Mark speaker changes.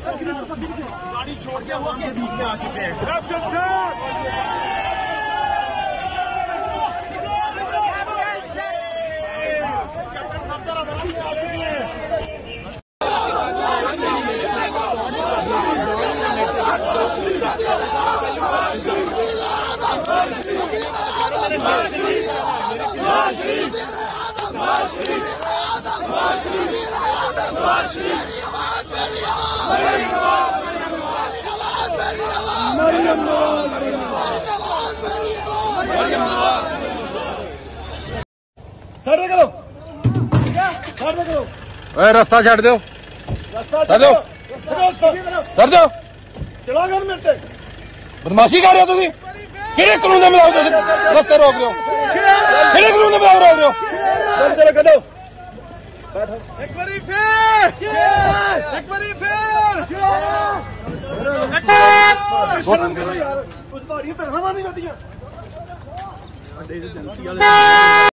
Speaker 1: गाड़ी छोड़ के हम के बीच में आ चुके हैं।
Speaker 2: रास्ता छड़ दो, छड़ दो, छड़ दो।
Speaker 1: चला घर मिलते
Speaker 2: बदमाशी कर रहे हो तुम? किहड़े कानून दे खिलाफ रस्ते रोक रहे हो? किहड़े कानून दे खिलाफ रोक रहे हो?
Speaker 1: चल चलो करो एक बारी फिर कुछ बाड़ियां तनख्वाह नहीं मिलती।